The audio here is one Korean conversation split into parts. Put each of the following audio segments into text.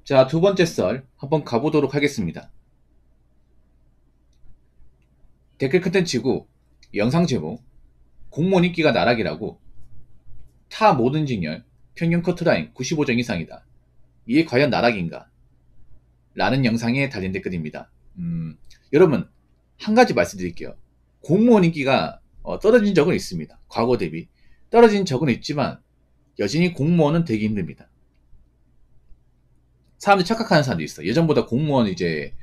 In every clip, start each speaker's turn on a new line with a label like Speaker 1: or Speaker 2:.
Speaker 1: 자, 두 번째 썰 한번 가보도록 하겠습니다. 댓글 컨텐츠고 영상 제목 공무원 인기가 나락이라고 타 모든 직렬 평균 커트라인 95점 이상이다. 이게 과연 나락인가? 라는 영상에 달린 댓글입니다. 여러분 한 가지 말씀드릴게요. 공무원 인기가 떨어진 적은 있습니다. 과거 대비 떨어진 적은 있지만 여전히 공무원은 되기 힘듭니다. 사람들이 착각하는 사람도 있어. 예전보다 공무원 이제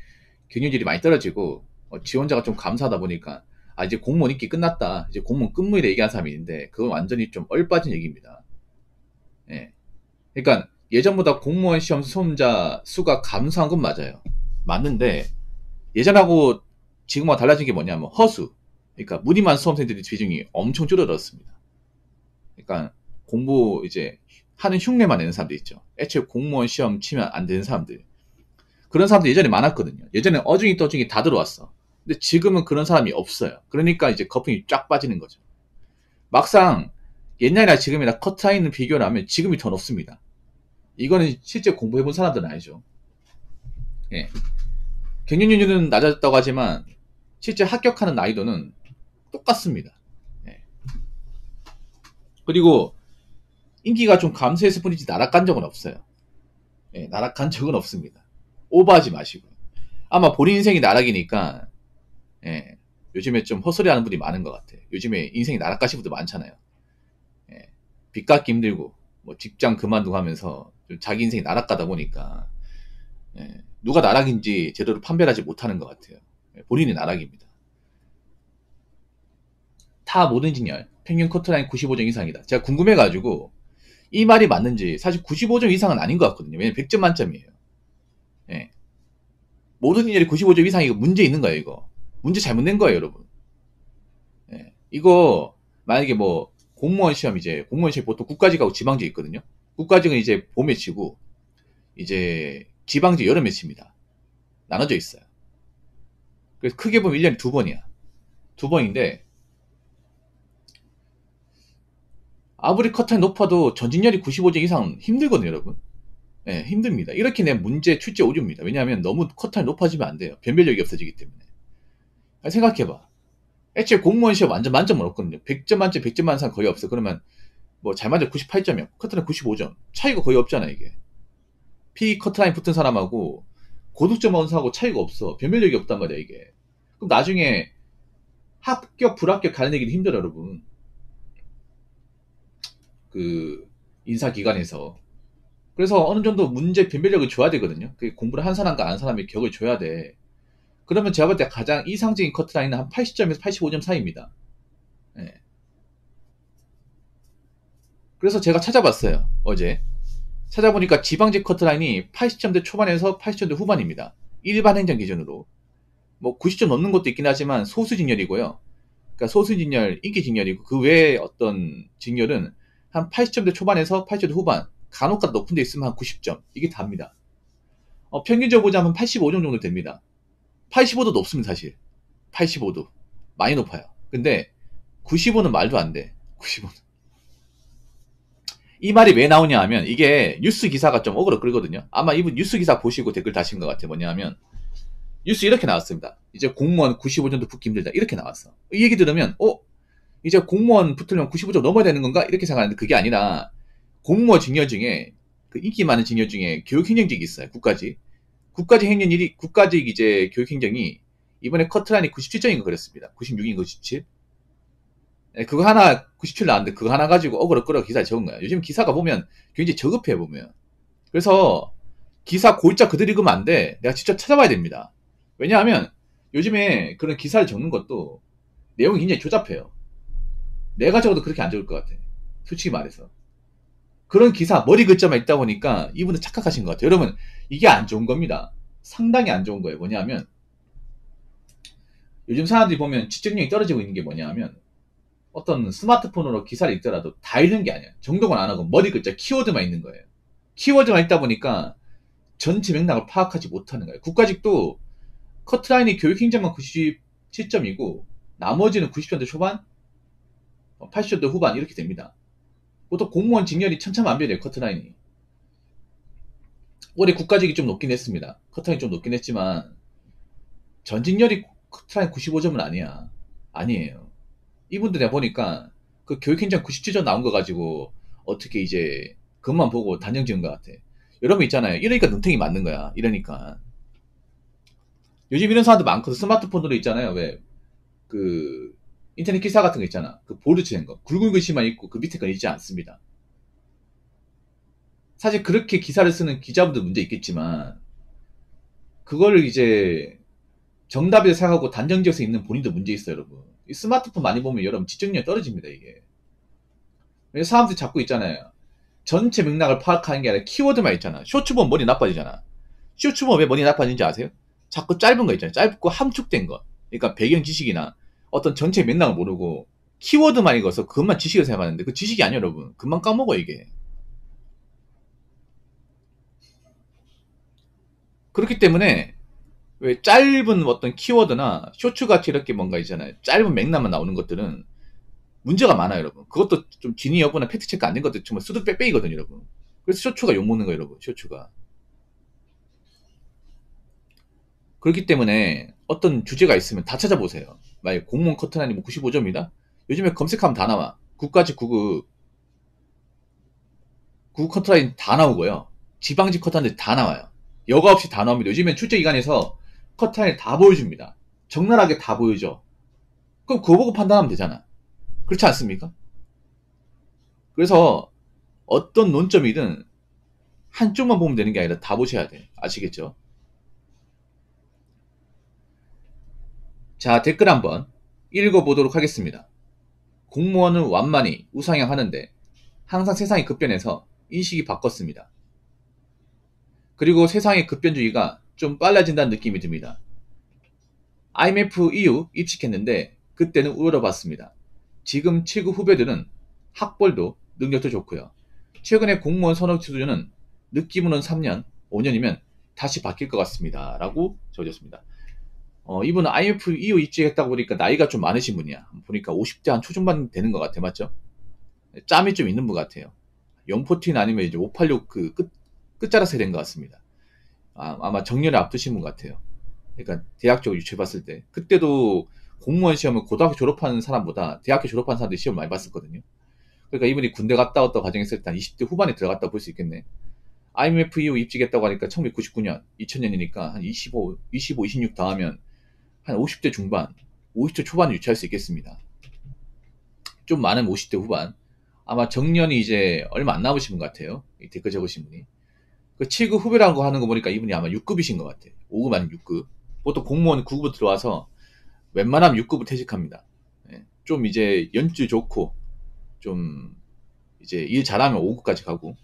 Speaker 1: 경쟁률이 많이 떨어지고 지원자가 좀 감소하다 보니까 이제 공무원 인기 끝났다. 이제 공무원 끝무이다 얘기하는 사람이 있는데 그건 완전히 좀 얼빠진 얘기입니다. 예. 그러니까 예전보다 공무원 시험 수험자 수가 감소한 건 맞아요. 맞는데 예전하고 지금하고 달라진 게 뭐냐면 허수. 그러니까 무늬만 수험생들의 비중이 엄청 줄어들었습니다. 그러니까 공부 이제 하는 흉내만 내는 사람들 있죠. 애초에 공무원 시험 치면 안 되는 사람들. 그런 사람들 예전에 많았거든요. 예전에 어중이 떠중이 다 들어왔어. 근데 지금은 그런 사람이 없어요. 그러니까 이제 거품이 쫙 빠지는 거죠. 막상 옛날이나 지금이나 커트라인을 비교를 하면 지금이 더 높습니다. 이거는 실제 공부해본 사람들은 알죠. 예. 경쟁률은 낮아졌다고 하지만 실제 합격하는 난이도는 똑같습니다. 예. 그리고 인기가 좀 감소했을 뿐이지 나락간 적은 없어요. 예, 나락간 적은 없습니다. 오버하지 마시고. 아마 본인 인생이 나락이니까 예, 요즘에 좀 헛소리 하는 분이 많은 것 같아요. 요즘에 인생이 나락가신 분들 많잖아요. 예, 빚 갚기 힘들고 뭐 직장 그만두고 하면서 좀 자기 인생이 나락가다 보니까 예, 누가 나락인지 제대로 판별하지 못하는 것 같아요. 예, 본인이 나락입니다. 타 모든 진열 평균 커트라인 95점 이상이다. 제가 궁금해가지고 이 말이 맞는지 사실 95점 이상은 아닌 것 같거든요. 왜냐면 100점 만점이에요. 예. 모든 진열이 95점 이상이고 문제 있는 거예요. 이거 문제 잘못 낸 거예요, 여러분. 예. 이거 만약에 뭐 공무원 시험 이제 공무원 시험 보통 국가직하고 지방직 있거든요. 국가직은 이제 봄에 치고 이제 지방직 여름에 칩니다. 나눠져 있어요. 그래서 크게 보면 1년에 두 번이야. 두 번인데 아무리 커트가 높아도 전진열이 95점 이상 힘들거든요, 여러분. 예, 힘듭니다. 이렇게 내면 문제 출제 오류입니다. 왜냐하면 너무 커트가 높아지면 안 돼요. 변별력이 없어지기 때문에. 생각해봐. 애초에 공무원 시험 완전 만점은 없거든요. 100점 만점, 100점 만점 거의 없어. 그러면 뭐 잘 맞아 98점이야. 커트는 95점. 차이가 거의 없잖아, 이게. P 커트라인 붙은 사람하고 고득점 얻은 사람하고 차이가 없어. 변별력이 없단 말이야, 이게. 그럼 나중에 합격, 불합격 가는 얘기는 힘들어, 여러분. 그, 인사기관에서. 그래서 어느 정도 문제 변별력을 줘야 되거든요. 그 공부를 한 사람과 안 사람의 격을 줘야 돼. 그러면 제가 볼 때 가장 이상적인 커트라인은 한 80점에서 85점 사이입니다. 예. 그래서 제가 찾아봤어요. 어제. 찾아보니까 지방직 커트라인이 80점대 초반에서 80점대 후반입니다. 일반 행정 기준으로. 뭐 90점 넘는 것도 있긴 하지만 소수 직렬이고요. 그러니까 소수 직렬, 인기 직렬이고 그 외에 어떤 직렬은 한 80점대 초반에서 80점대 후반. 간혹가다 높은 데 있으면 한 90점. 이게 답니다. 평균적으로 보자면 85점 정도 됩니다. 85도 높습니다, 사실. 85도. 많이 높아요. 근데 95는 말도 안 돼. 95는. 이 말이 왜 나오냐 하면 이게 뉴스 기사가 좀 어그로 끌거든요. 아마 이분 뉴스 기사 보시고 댓글 다신 것 같아요. 뭐냐 하면 뉴스 이렇게 나왔습니다. 이제 공무원 95점도 붙기 힘들다. 이렇게 나왔어. 이 얘기 들으면 이제 공무원 붙으려면 95점 넘어야 되는 건가? 이렇게 생각하는데 그게 아니라 공무원 직렬 중에 그 인기 많은 직렬 중에 교육행정직이 있어요. 국가직. 국가직 이제 교육행정이 이번에 커트라인이 97점인가 그랬습니다. 96인가 97? 네, 그거 하나 97 나왔는데 그거 하나 가지고 어그로 끌어 기사에 적은 거야. 요즘 기사가 보면 굉장히 저급해 보면. 그래서 기사 골자 그대로 읽으면 안 돼. 내가 직접 찾아봐야 됩니다. 왜냐하면 요즘에 그런 기사를 적는 것도 내용이 굉장히 조잡해요. 내가 적어도 그렇게 안 적을 것 같아. 솔직히 말해서. 그런 기사 머리 글자만 읽다 보니까 이분은 착각하신 것 같아요. 여러분 이게 안 좋은 겁니다. 상당히 안 좋은 거예요. 뭐냐하면 요즘 사람들이 보면 지적력이 떨어지고 있는 게 뭐냐하면 어떤 스마트폰으로 기사를 읽더라도 다 읽는 게 아니야. 정독은 안 하고 머리 글자 키워드만 읽는 거예요. 키워드만 읽다 보니까 전체 맥락을 파악하지 못하는 거예요. 국가직도 커트라인이 교육행정만 97점이고 나머지는 90점대 초반, 80점대 후반 이렇게 됩니다. 보통 공무원 직렬이 천차만별이에요. 커트라인이. 올해 국가직이 좀 높긴 했습니다. 커트라인 좀 높긴 했지만 전직률이 커트라인 95점은 아니야. 아니에요. 이분들 내가 보니까 그 교육행정 97점 나온 거 가지고 어떻게 이제 그것만 보고 단정 지은 것 같아. 여러분 있잖아요. 이러니까 눈탱이 맞는 거야. 이러니까. 요즘 이런 사람들 많거든. 스마트폰으로 있잖아요. 왜, 그, 인터넷 기사 같은 거 있잖아. 그 보르치는 거. 굵은 글씨만 있고 그 밑에 건 있지 않습니다. 사실 그렇게 기사를 쓰는 기자분들 문제 있겠지만, 그거를 이제 정답이라 생각하고 단정지어서 읽는 본인도 문제 있어요, 여러분. 이 스마트폰 많이 보면 여러분 집중력이 떨어집니다, 이게. 왜 사람들이 자꾸 있잖아요. 전체 맥락을 파악하는 게 아니라 키워드만 있잖아. 쇼츠 보면 머리 나빠지잖아. 쇼츠 보면 왜 머리 나빠지는지 아세요? 자꾸 짧은 거 있잖아요. 짧고 함축된 거. 그러니까 배경 지식이나 어떤 전체 맥락을 모르고 키워드만 읽어서 그것만 지식을 생각하는데 그 지식이 아니에요, 여러분. 금방 까먹어, 이게. 그렇기 때문에 왜 짧은 어떤 키워드나 쇼츠 같이 이렇게 뭔가 있잖아요. 짧은 맥락만 나오는 것들은 문제가 많아요, 여러분. 그것도 좀 진위 여부나 팩트 체크 안 된 것들 정말 수두 빼빼이거든요, 여러분. 그래서 쇼츠가 욕먹는 거예요, 여러분. 쇼츠가. 그렇기 때문에 어떤 주제가 있으면 다 찾아보세요. 만약 공무원 커트라인이 뭐 95점이다? 요즘에 검색하면 다 나와. 국가직 구급 커트라인 다 나오고요. 지방직 커트라인 다 나와요. 여과 없이 다 나옵니다. 요즘엔 출제기관에서 커트라인 다 보여줍니다. 적나라하게 다 보여줘. 그럼 그거 보고 판단하면 되잖아. 그렇지 않습니까? 그래서 어떤 논점이든 한쪽만 보면 되는 게 아니라 다 보셔야 돼. 아시겠죠? 자, 댓글 한번 읽어보도록 하겠습니다. 공무원은 완만히 우상향하는데 항상 세상이 급변해서 인식이 바꿨습니다. 그리고 세상의 급변주의가 좀 빨라진다는 느낌이 듭니다. IMF 이후 입식했는데 그때는 우러러봤습니다. 지금 7급 후배들은 학벌도 능력도 좋고요. 최근에 공무원 선호 수준은 느낌으로는 3년, 5년이면 다시 바뀔 것 같습니다. 라고 적어줬습니다. 이분은 IMF 이후 입직했다고 보니까 나이가 좀 많으신 분이야. 보니까 50대 한 초중반 되는 것 같아. 맞죠? 짬이 좀 있는 분 같아요. 영포틴 아니면 이제 586 그 끝자락 세대인 것 같습니다. 아마 정년을 앞두신 분 같아요. 그러니까 대학적으로 유추해봤을 때. 그때도 공무원 시험을 고등학교 졸업하는 사람보다 대학교 졸업하는 사람들이 시험 많이 봤었거든요. 그러니까 이분이 군대 갔다 왔다 과정에서 일단 20대 후반에 들어갔다 볼 수 있겠네. IMF 이후 입직했다고 하니까 1999년, 2000년이니까 한 26 더하면 한 50대 중반, 50대 초반을 유추할 수 있겠습니다. 좀 많으면 50대 후반. 아마 정년이 이제 얼마 안 남으신 분 같아요. 이 댓글 적으신 분이. 그 7급 후배라는 거 하는 거 보니까 이분이 아마 6급이신 것 같아요. 5급 아니면 6급. 보통 공무원 9급으로 들어와서 웬만하면 6급을 퇴직합니다. 예, 좀 이제 연주 좋고, 좀 이제 일 잘하면 5급까지 가고.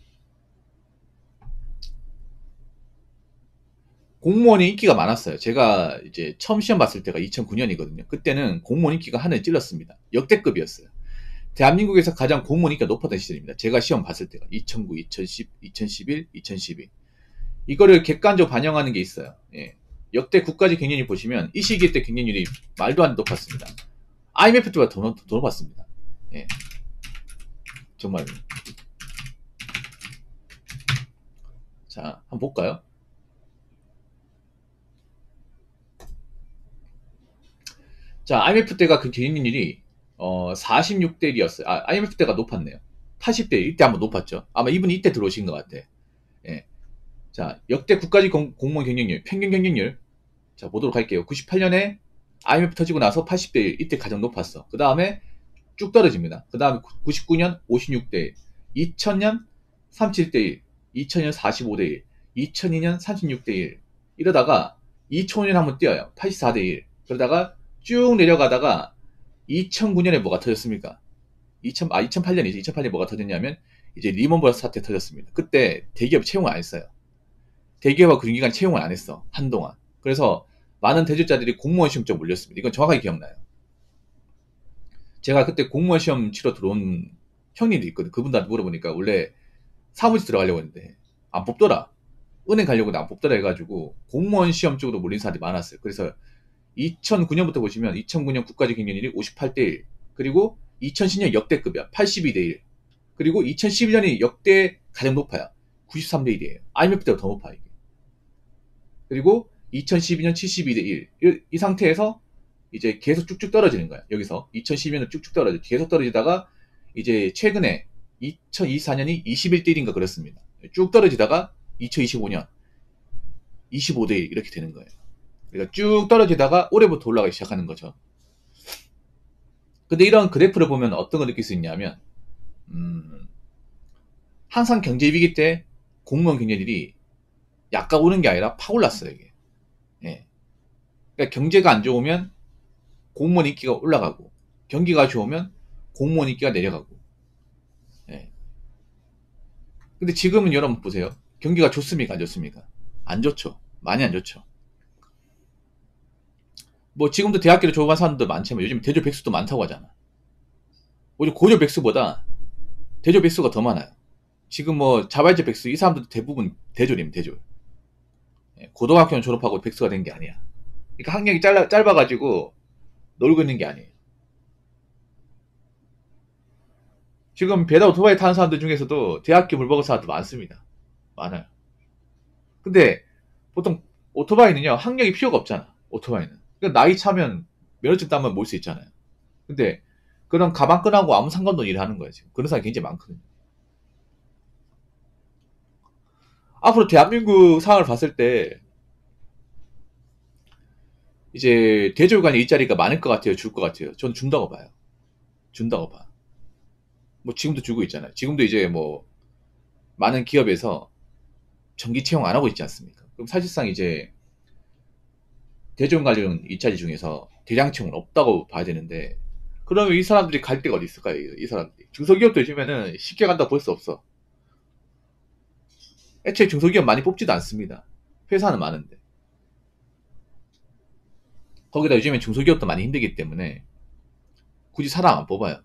Speaker 1: 공무원이 인기가 많았어요. 제가 이제 처음 시험 봤을 때가 2009년이거든요. 그때는 공무원 인기가 하늘에 찔렀습니다. 역대급이었어요. 대한민국에서 가장 공무원 인기가 높았던 시절입니다. 제가 시험 봤을 때가 2009, 2010, 2011, 2012. 이거를 객관적으로 반영하는 게 있어요. 예. 역대 국가직 경쟁률 보시면 이 시기 때 경쟁률이 말도 안 높았습니다. IMF 때보다 더 높았습니다. 예. 정말. 자, 한번 볼까요? 자, IMF 때가 그 경쟁률이 46대 1이었어요. IMF 때가 높았네요. 80대 1. 이때 한번 높았죠. 아마 이분이 이때 들어오신 것 같아. 예. 자, 역대 국가직 공무원 경쟁률, 평균 경쟁률. 자, 보도록 할게요. 98년에 IMF 터지고 나서 80대 1. 이때 가장 높았어. 그 다음에 쭉 떨어집니다. 그 다음에 99년 56대 1. 2000년 37대 1. 2000년 45대 1. 2002년 36대 1. 이러다가 2005년 한번 뛰어요. 84대 1. 그러다가 쭉 내려가다가 2009년에 뭐가 터졌습니까? 2008년이죠. 2008년에 뭐가 터졌냐면 이제 리먼브라더스 사태 터졌습니다. 그때 대기업 채용을 안 했어요. 대기업하고 근기간 채용을 안 했어. 한동안. 그래서 많은 대졸자들이 공무원 시험 쪽 몰렸습니다. 이건 정확하게 기억나요. 제가 그때 공무원 시험 치러 들어온 형님도 있거든. 그분들한테 물어보니까 원래 사무실 들어가려고 했는데 안 뽑더라. 은행 가려고 했는데 안 뽑더라 해가지고 공무원 시험 쪽으로 몰린 사람들이 많았어요. 그래서 2009년부터 보시면 2009년 국가직 경쟁률이 58대 1. 그리고 2010년 역대급이야. 82대 1. 그리고 2011년이 역대 가장 높아요. 93대 1이에요. IMF 때보다 더 높아, 이게. 그리고 2012년 72대 1. 이 상태에서 이제 계속 쭉쭉 떨어지는 거야. 여기서 2012년은 쭉쭉 떨어져. 계속 떨어지다가 이제 최근에 2024년이 21대 1인가 그렇습니다. 쭉 떨어지다가 2025년 25대 1 이렇게 되는 거예요. 그러니까 쭉 떨어지다가 올해부터 올라가기 시작하는 거죠. 근데 이런 그래프를 보면 어떤 걸 느낄 수 있냐면 항상 경제 위기 때 공무원 경제들이 약간 오른 게 아니라 팍 올랐어요, 이게. 예. 그러니까 경제가 안 좋으면 공무원 인기가 올라가고, 경기가 좋으면 공무원 인기가 내려가고. 예. 근데 지금은 여러분 보세요. 경기가 좋습니까? 안 좋습니까? 안 좋죠. 많이 안 좋죠. 뭐 지금도 대학교를 졸업한 사람들 많지만 요즘 대졸 백수도 많다고 하잖아. 오히려 고졸 백수보다 대졸 백수가 더 많아요. 지금 뭐 자발적 백수 이 사람들도 대부분 대졸입니다. 대졸. 예. 고등학교는 졸업하고 백수가 된 게 아니야. 그러니까 학력이 짧아가지고 놀고 있는 게 아니에요. 지금 배달 오토바이 타는 사람들 중에서도 대학교 물 먹은 사람도 많습니다. 많아요. 근데 보통 오토바이는요, 학력이 필요가 없잖아. 오토바이는. 그러니까 나이 차면 면허증 따면 몰 수 있잖아요. 근데 그런 가방끈하고 아무 상관도 일을 하는 거예요. 지금 그런 사람이 굉장히 많거든요. 앞으로 대한민국 상황을 봤을 때 이제 대졸 간의 일자리가 많을 것 같아요, 줄 것 같아요. 저는 준다고 봐요. 준다고 봐. 뭐 지금도 주고 있잖아요. 지금도 이제 뭐 많은 기업에서 정기 채용 안 하고 있지 않습니까? 그럼 사실상 이제 대졸 관련 일자리 중에서 대량 채용은 없다고 봐야 되는데, 그러면 이 사람들이 갈 데가 어디 있을까요? 이 사람들이 중소기업도 요즘에는 쉽게 간다고 볼 수 없어. 애초에 중소기업 많이 뽑지도 않습니다. 회사는 많은데. 거기다 요즘엔 중소기업도 많이 힘들기 때문에 굳이 사람 안 뽑아요.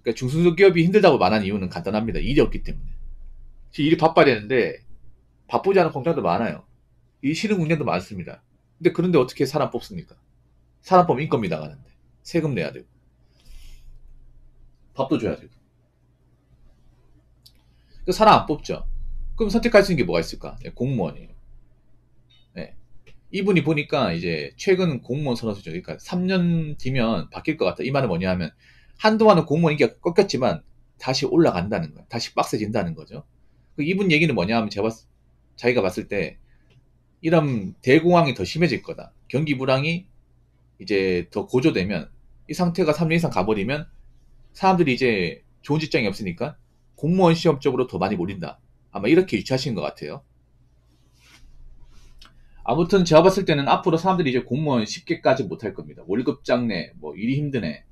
Speaker 1: 그러니까 중소기업이 힘들다고 말하는 이유는 간단합니다. 일이 없기 때문에. 일이 바빠야 되는데 바쁘지 않은 공장도 많아요. 일 싫은 공장도 많습니다. 근데 그런데 어떻게 사람 뽑습니까? 사람 뽑으면 인건비 나가는데 세금 내야 되고 밥도 줘야 되고. 사람 안 뽑죠. 그럼 선택할 수 있는 게 뭐가 있을까? 네, 공무원이에요. 네. 이분이 보니까 이제 최근 공무원 선호수죠. 그러니까 3년 뒤면 바뀔 것 같다. 이 말은 뭐냐 하면 한동안은 공무원 인기가 꺾였지만 다시 올라간다는 거야. 다시 빡세진다는 거죠. 이분 얘기는 뭐냐 하면 자기가 봤을 때 이런 대공황이 더 심해질 거다. 경기 불황이 이제 더 고조되면 이 상태가 3년 이상 가버리면 사람들이 이제 좋은 직장이 없으니까 공무원 시험 쪽으로 더 많이 몰린다. 아마 이렇게 유추하시는 것 같아요. 아무튼 제가 봤을 때는 앞으로 사람들이 이제 공무원 쉽게 까지 못할 겁니다. 월급 작네, 뭐 일이 힘드네,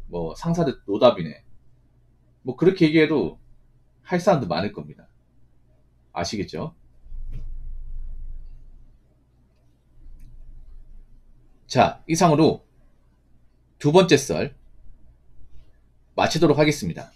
Speaker 1: 뭐 상사들 노답이네, 뭐 그렇게 얘기해도 할 사람도 많을 겁니다. 아시겠죠? 자, 이상으로 두 번째 썰 마치도록 하겠습니다.